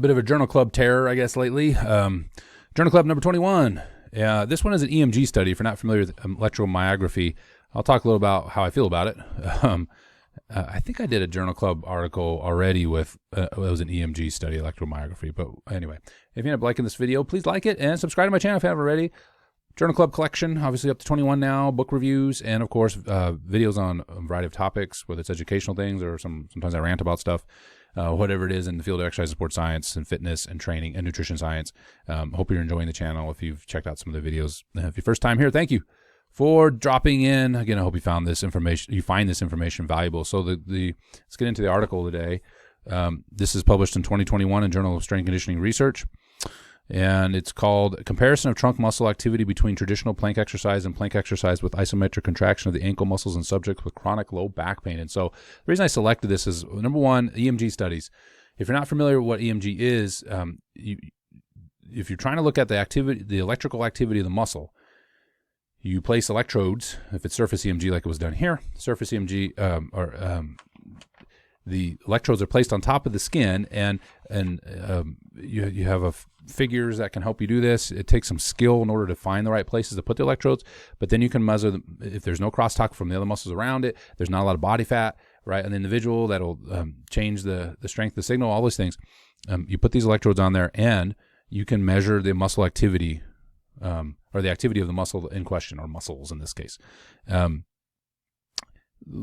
Bit of a journal club terror, I guess, lately. Journal club number 21. This one is an EMG study. If you're not familiar with electromyography, I'll talk a little about how I feel about it. I think I did a journal club article already with, it was an EMG study, electromyography. But anyway, if you end up liking this video, please like it and subscribe to my channel if you haven't already. Journal club collection, obviously up to 21 now, book reviews, and of course, videos on a variety of topics, whether it's educational things or sometimes I rant about stuff. Whatever it is in the field of exercise and sports science and fitness and training and nutrition science. Hope you're enjoying the channel. If you've checked out some of the videos, if your first time here, thank you for dropping in. Again, I hope you found this information. You find this information valuable. So let's get into the article today. This is published in 2021 in Journal of Strength and Conditioning Research. And it's called Comparison of Trunk Muscle Activity Between Traditional Plank Exercise and Plank Exercise with Isometric Contraction of the Ankle Muscles in Subjects with Chronic Low Back Pain. And so the reason I selected this is, number one, EMG studies. If you're not familiar with what EMG is, if you're trying to look at the electrical activity of the muscle, you place electrodes. If it's surface EMG like it was done here, surface EMG the electrodes are placed on top of the skin, and you have figures that can help you do this. It takes some skill in order to find the right places to put the electrodes, but then you can measure them. If there's no crosstalk from the other muscles around it, there's not a lot of body fat, right? An individual that'll change the strength of the signal, all these things. You put these electrodes on there, and you can measure the muscle activity, or the activity of the muscle in question, or muscles in this case.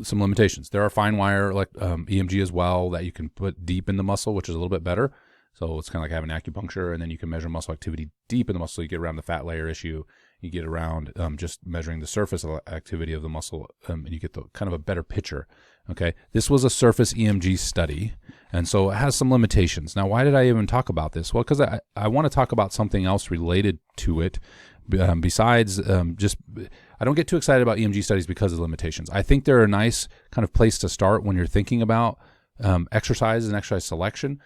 Some limitations. There are fine wire EMG as well that you can put deep in the muscle, which is a little bit better. So it's kind of like having acupuncture, and then you can measure muscle activity deep in the muscle. You get around the fat layer issue. You get around just measuring the surface activity of the muscle, and you get the kind of a better picture. Okay, this was a surface EMG study, and so it has some limitations. Now, why did I even talk about this? Well, because I want to talk about something else related to it. Besides I don't get too excited about EMG studies because of the limitations. I think they're a nice kind of place to start when you're thinking about exercise and exercise selection,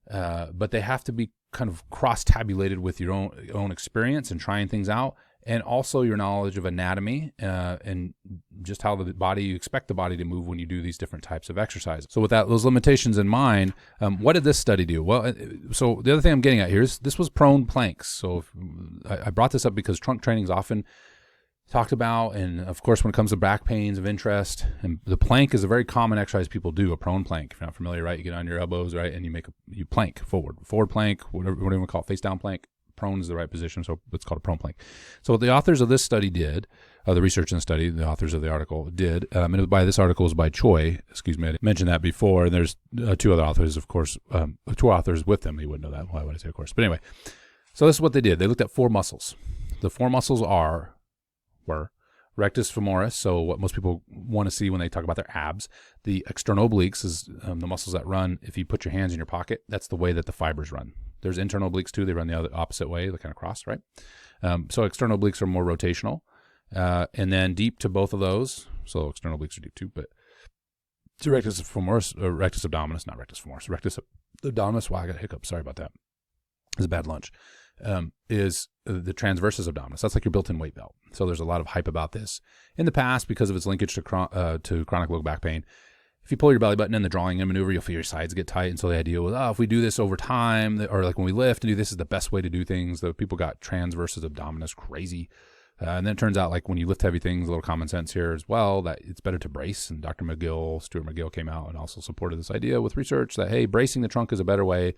but they have to be kind of cross-tabulated with your own experience and trying things out, and also your knowledge of anatomy and just how you expect the body to move when you do these different types of exercises. So with those limitations in mind, what did this study do? Well, so the other thing I'm getting at here is this was prone planks. So I brought this up because trunk training is often talked about, and of course when it comes to back pains of interest, and the plank is a very common exercise people do, a prone plank. If you're not familiar, right, you get on your elbows, right, and you plank forward plank, whatever you want to call it, face down plank. Prone is the right position, so it's called a prone plank. So what the authors of this study did, the research in the study, the authors of the article did, and this article was by Choi, excuse me, I mentioned that before, and there's two other authors, of course, two authors with them. You wouldn't know that. Why would I say of course? But anyway, so this is what they did. They looked at 4 muscles. The 4 muscles were rectus femoris, so what most people want to see when they talk about their abs. The external obliques is the muscles that run, if you put your hands in your pocket, that's the way that the fibers run. There's internal obliques too. They run the other opposite way. They kind of cross, right? So external obliques are more rotational. And then deep to both of those. So external obliques are deep too, but to rectus femoris, rectus abdominis, not rectus femoris, rectus abdominis. Wow, I got a hiccup. Sorry about that. It's a bad lunch. Is the transverse abdominis. That's like your built-in weight belt. So there's a lot of hype about this in the past because of its linkage to chronic low back pain. If you pull your belly button in the drawing in maneuver, you'll feel your sides get tight. And so the idea was, if we do this over time, or like when we lift and do this is the best way to do things. The people got transverse abdominis crazy. And then it turns out, like when you lift heavy things, a little common sense here as well, that it's better to brace. And Stuart McGill came out and also supported this idea with research that, hey, bracing the trunk is a better way.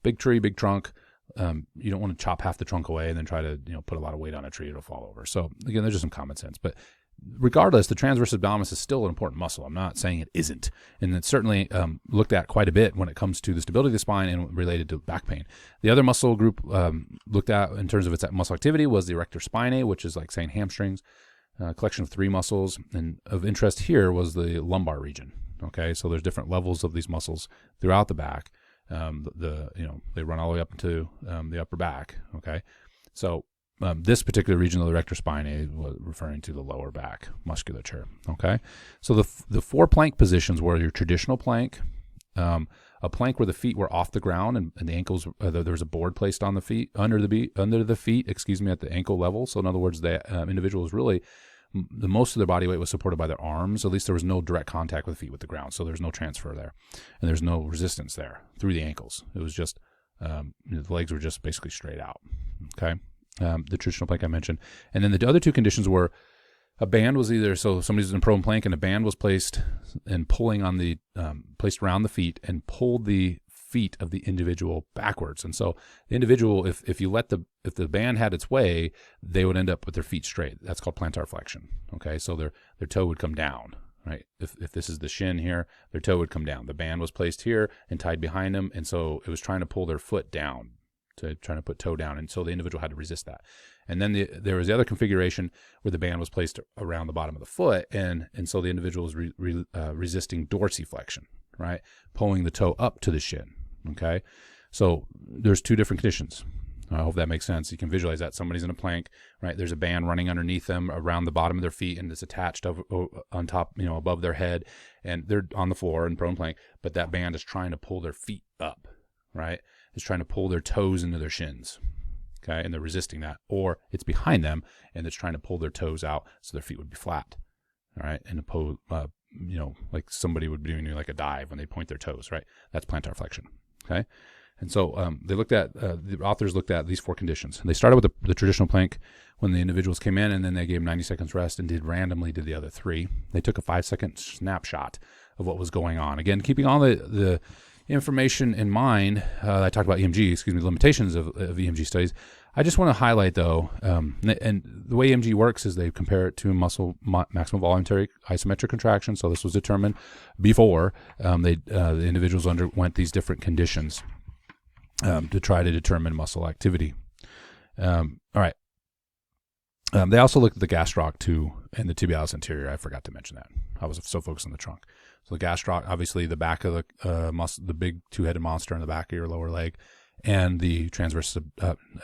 Big tree, big trunk. You don't want to chop half the trunk away and then try to put a lot of weight on a tree, it'll fall over. So again, there's just some common sense. But regardless, the transverse abdominis is still an important muscle. I'm not saying it isn't. And it's certainly looked at quite a bit when it comes to the stability of the spine and related to back pain. The other muscle group looked at in terms of its muscle activity was the erector spinae, which is like saying hamstrings, collection of 3 muscles. And of interest here was the lumbar region. Okay, so there's different levels of these muscles throughout the back. They run all the way up into the upper back. Okay, so this particular region of the erector spinae was referring to the lower back musculature. Okay, so the 4 plank positions were your traditional plank, a plank where the feet were off the ground and the ankles. There was a board placed on the feet under the feet. Excuse me, at the ankle level. So in other words, the individual was really. The most of their body weight was supported by their arms. At least there was no direct contact with the feet with the ground. So there's no transfer there. And there's no resistance there through the ankles. It was just The legs were just basically straight out. Okay, the traditional plank I mentioned, and then the other two conditions were a band was either, so somebody's in prone plank and a band was placed and pulling on the placed around the feet and pulled the feet of the individual backwards. And so the individual, if the band had its way, they would end up with their feet straight. That's called plantar flexion. Okay, so their toe would come down. Right. If this is the shin here, their toe would come down. The band was placed here and tied behind them, and so it was trying to pull their foot down, trying to put toe down, and so the individual had to resist that. And then there was the other configuration where the band was placed around the bottom of the foot, and so the individual was resisting dorsiflexion, right, pulling the toe up to the shin. Okay, so there's two different conditions. I hope that makes sense. You can visualize that. Somebody's in a plank, right? There's a band running underneath them around the bottom of their feet, and it's attached on top, above their head, and they're on the floor in prone plank, but that band is trying to pull their feet up, right? It's trying to pull their toes into their shins, okay? And they're resisting that. Or it's behind them, and it's trying to pull their toes out so their feet would be flat, all right? And like somebody would be doing like a dive when they point their toes, right? That's plantar flexion, okay? And so the authors looked at these four conditions. And they started with the traditional plank when the individuals came in, and then they gave 90 seconds rest and randomly did the other three. They took a 5-second snapshot of what was going on. Again, keeping all the information in mind. I talked about EMG, the limitations of EMG studies. I just want to highlight, though, and the way EMG works is they compare it to muscle maximum voluntary isometric contraction. So this was determined before the individuals underwent these different conditions. To try to determine muscle activity. All right. They also looked at the gastroc too and the tibialis anterior. I forgot to mention that. I was so focused on the trunk. So the gastroc, obviously the back of the big two-headed monster on the back of your lower leg, and the transverse, the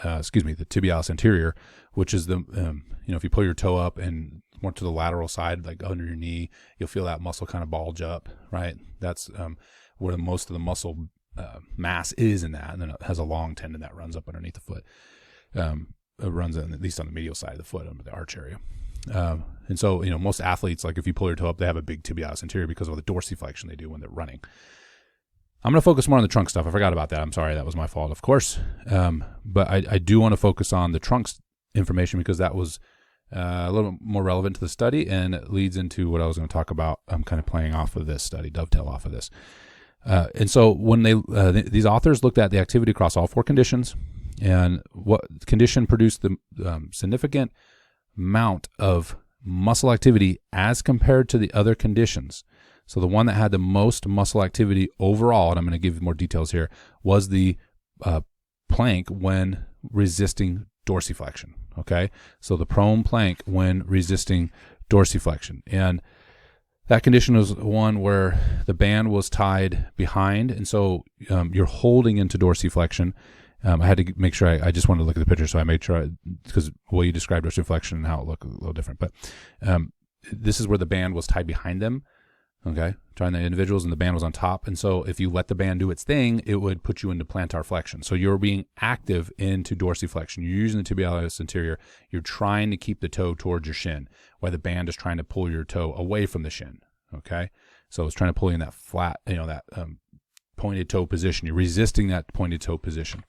tibialis anterior, which is if you pull your toe up and more to the lateral side, like under your knee, you'll feel that muscle kind of bulge up, right? That's where most of the muscle mass is in that, and then it has a long tendon that runs up underneath the foot. It runs at least on the medial side of the foot under the arch area. And so, most athletes, like if you pull your toe up, they have a big tibialis anterior because of the dorsiflexion they do when they're running. I'm going to focus more on the trunk stuff. I forgot about that. I'm sorry. That was my fault, of course. But I do want to focus on the trunks information because that was a little more relevant to the study, and it leads into what I was going to talk about. I'm kind of playing off of this study, dovetail off of this. And so when these authors looked at the activity across all four conditions and what condition produced the significant amount of muscle activity as compared to the other conditions. So the one that had the most muscle activity overall, and I'm going to give more details here, was the plank when resisting dorsiflexion. Okay, so the prone plank when resisting dorsiflexion. And that condition was one where the band was tied behind, and so you're holding into dorsiflexion. I had to make sure I just wanted to look at the picture, so I made sure because the way you described dorsiflexion and how it looked a little different. But this is where the band was tied behind them, okay, trying the individuals, and the band was on top. And so if you let the band do its thing, it would put you into plantar flexion. So you're being active into dorsiflexion. You're using the tibialis anterior. You're trying to keep the toe towards your shin, while the band is trying to pull your toe away from the shin, okay? So it's trying to pull you in that flat, that pointed toe position. You're resisting that pointed toe position.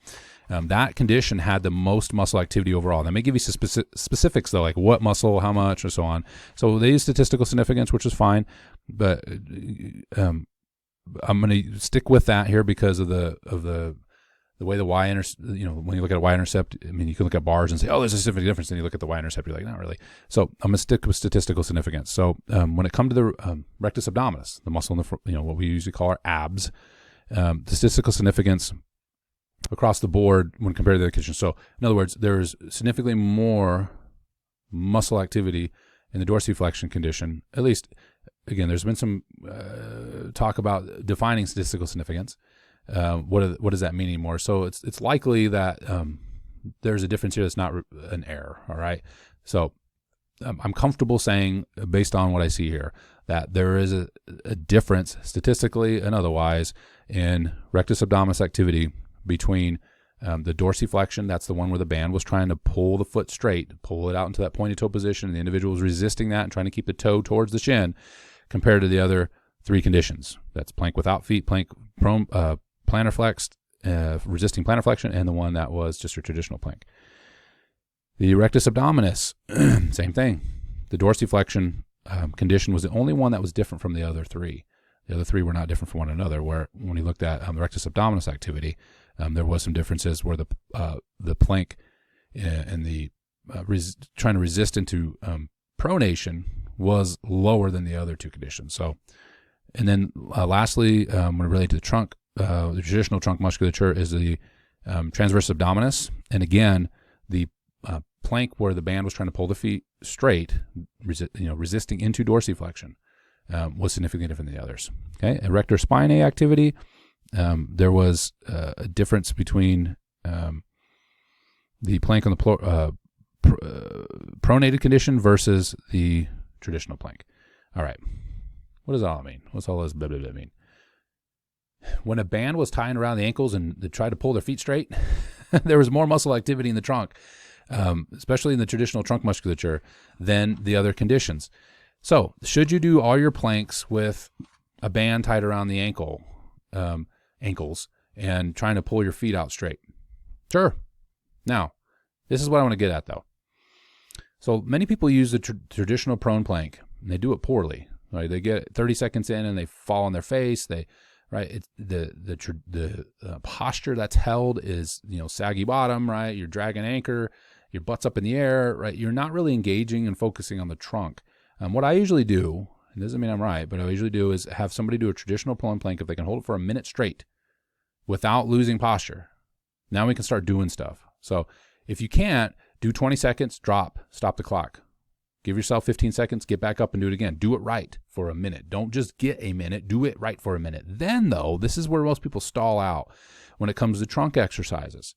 That condition had the most muscle activity overall. And I may give you some specifics, though, like what muscle, how much, or so on. So they use statistical significance, which is fine, but I'm going to stick with that here because of the way the y-intercept, when you look at a y-intercept, I mean, you can look at bars and say, oh, there's a significant difference. Then you look at the y-intercept, you're like, not really. So I'm going to stick with statistical significance. So when it comes to the rectus abdominis, the muscle in the, what we usually call our abs, the statistical significance across the board when compared to the other conditions. So in other words, there's significantly more muscle activity in the dorsiflexion condition. At least, again, there's been some talk about defining statistical significance. What does that mean anymore? So it's likely that there's a difference here that's not an error. All right. So I'm comfortable saying, based on what I see here, that there is a difference statistically and otherwise in rectus abdominis activity between the dorsiflexion, that's the one where the band was trying to pull the foot straight, pull it out into that pointed toe position, and the individual was resisting that and trying to keep the toe towards the shin, compared to the other three conditions. That's plank without feet, plank prone, plantar flexed, resisting plantar flexion, and the one that was just a traditional plank. The rectus abdominis, same thing. The dorsiflexion condition was the only one that was different from the other three. The other three were not different from one another, where when you looked at the rectus abdominis activity, there was some differences where the plank and the trying to resist into pronation was lower than the other two conditions. So, and then lastly, when related to the trunk, the traditional trunk musculature is the transverse abdominis. And again, the plank where the band was trying to pull the feet straight, resisting into dorsiflexion, was significantly different than the others. Okay, erector spinae activity, there was a difference between the plank on the pronated condition versus the traditional plank. All right, what does all that mean? What's all this blah, blah, blah mean? When a band was tying around the ankles and they tried to pull their feet straight, there was more muscle activity in the trunk, especially in the traditional trunk musculature, than the other conditions. So, should you do all your planks with a band tied around the ankles and trying to pull your feet out straight? Sure. Now, this is what I want to get at, though. So many people use the traditional prone plank, and they do it poorly. Right? They get 30 seconds in and they fall on their face. The posture that's held is saggy bottom. Right? You're dragging anchor. Your butt's up in the air. Right? You're not really engaging and focusing on the trunk. What I usually do, it doesn't mean I'm right, but what I usually do is have somebody do a traditional prone plank if they can hold it for a minute straight without losing posture. Now we can start doing stuff. So if you can't, do 20 seconds, drop, stop the clock. Give yourself 15 seconds, get back up and do it again. Do it right for a minute. Don't just get a minute, do it right for a minute. Then, though, this is where most people stall out when it comes to trunk exercises.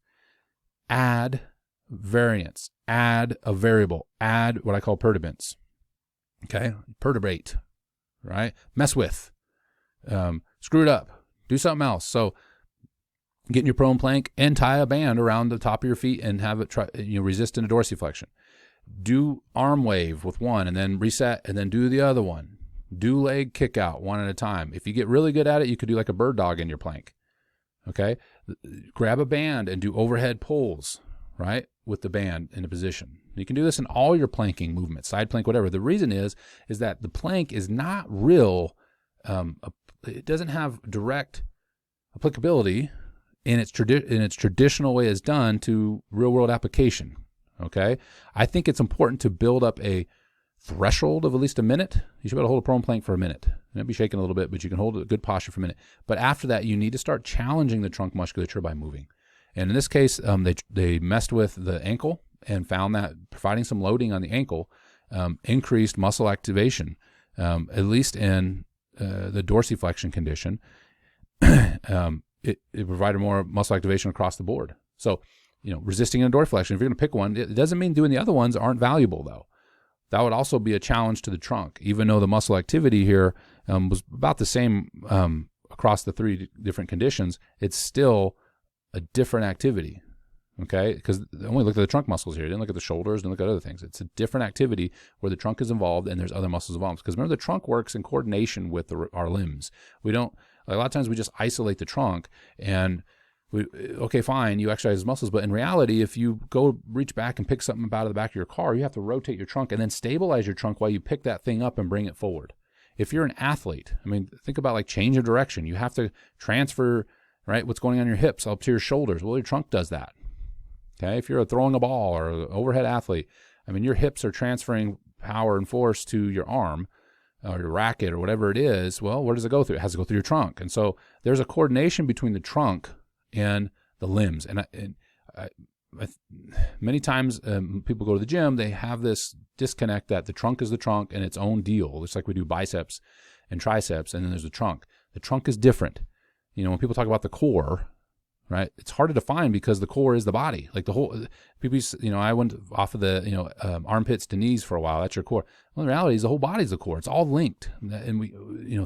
Add variance, add a variable, add what I call perturbance. Okay? Perturbate, right? Mess with, screw it up, do something else. So, get in your prone plank and tie a band around the top of your feet and have it resist into dorsiflexion. Do arm wave with one and then reset and then do the other one. Do leg kick out one at a time. If you get really good at it, you could do like a bird dog in your plank. Okay? Grab a band and do overhead pulls, right? With the band in a position. You can do this in all your planking movements, side plank, whatever. The reason is that the plank is not real, it doesn't have direct applicability in its traditional way it's done to real world application. Okay, I think it's important to build up a threshold of at least a minute. You should be able to hold a prone plank for a minute. It might be shaking a little bit, but you can hold a good posture for a minute. But after that, you need to start challenging the trunk musculature by moving. And in this case, they messed with the ankle and found that providing some loading on the ankle increased muscle activation, at least in the dorsiflexion condition. It provided more muscle activation across the board. So, resisting in dorsiflexion, if you're going to pick one, it doesn't mean doing the other ones aren't valuable, though. That would also be a challenge to the trunk, even though the muscle activity here was about the same across the three different conditions. It's still a different activity, okay? Because I only looked at the trunk muscles here. I didn't look at the shoulders, didn't look at other things. It's a different activity where the trunk is involved and there's other muscles involved. Because remember, the trunk works in coordination with our limbs. We don't, a lot of times we just isolate the trunk and okay, fine, you exercise muscles, but in reality, if you go reach back and pick something up out of the back of your car, you have to rotate your trunk and then stabilize your trunk while you pick that thing up and bring it forward. If you're an athlete, think about like change of direction. You have to transfer, right, what's going on in your hips up to your shoulders. Well, your trunk does that. Okay, if you're throwing a ball or an overhead athlete, your hips are transferring power and force to your arm or your racket or whatever it is. Well, where does it go through? It has to go through your trunk. And so there's a coordination between the trunk and the limbs. And many times people go to the gym, they have this disconnect that the trunk is the trunk and its own deal. It's like we do biceps and triceps, and then there's the trunk. The trunk is different. When people talk about the core, right, it's hard to define because the core is the body. Like the whole, people, I went off of the, armpits to knees for a while. That's your core. Well, in reality, the whole body's the core. It's all linked. And we,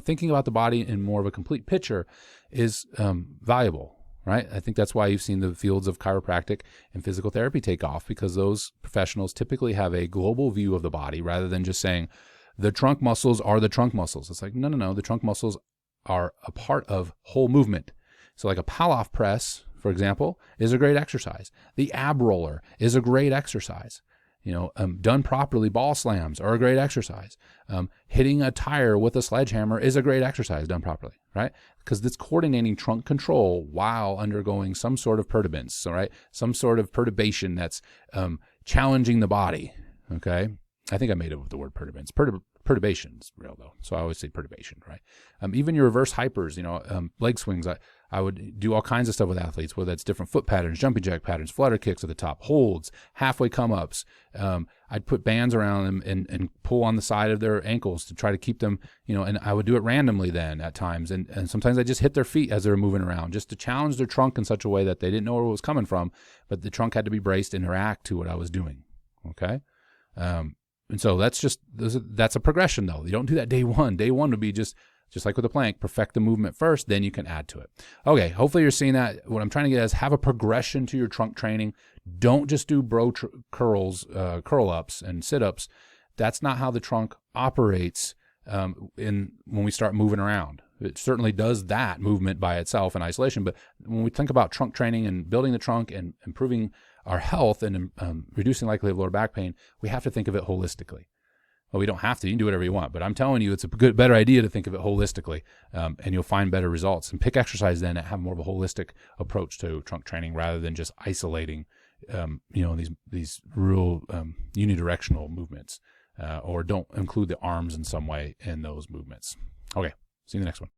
thinking about the body in more of a complete picture is valuable. Right? I think that's why you've seen the fields of chiropractic and physical therapy take off, because those professionals typically have a global view of the body rather than just saying the trunk muscles are the trunk muscles. It's like, no. The trunk muscles are a part of whole movement. So like a Pallof press for example, is a great exercise. The ab roller is a great exercise. Done properly, ball slams are a great exercise. Hitting a tire with a sledgehammer is a great exercise done properly, right? Because it's coordinating trunk control while undergoing some sort of perturbance, all right? Some sort of perturbation that's challenging the body, okay? I think I made up the word perturbance. Perturbation's real though, so I always say perturbation, right? Even your reverse hypers, leg swings. I would do all kinds of stuff with athletes, whether it's different foot patterns, jumping jack patterns, flutter kicks at the top, holds, halfway come ups. I'd put bands around them and pull on the side of their ankles to try to keep them, and I would do it randomly then at times. And sometimes I just hit their feet as they were moving around just to challenge their trunk in such a way that they didn't know where it was coming from, but the trunk had to be braced and react to what I was doing. Okay. And so that's a progression though. You don't do that day one. Day one would be just like with the plank, perfect the movement first, then you can add to it. Okay, hopefully you're seeing that. What I'm trying to get is have a progression to your trunk training. Don't just do curl ups and sit-ups. That's not how the trunk operates when we start moving around. It certainly does that movement by itself in isolation, but when we think about trunk training and building the trunk and improving our health and reducing likelihood of lower back pain, we have to think of it holistically. Well, we don't have to. You can do whatever you want, but I'm telling you, it's a better idea to think of it holistically, and you'll find better results. And pick exercise then that have more of a holistic approach to trunk training rather than just isolating, these real unidirectional movements, or don't include the arms in some way in those movements. Okay, see you in the next one.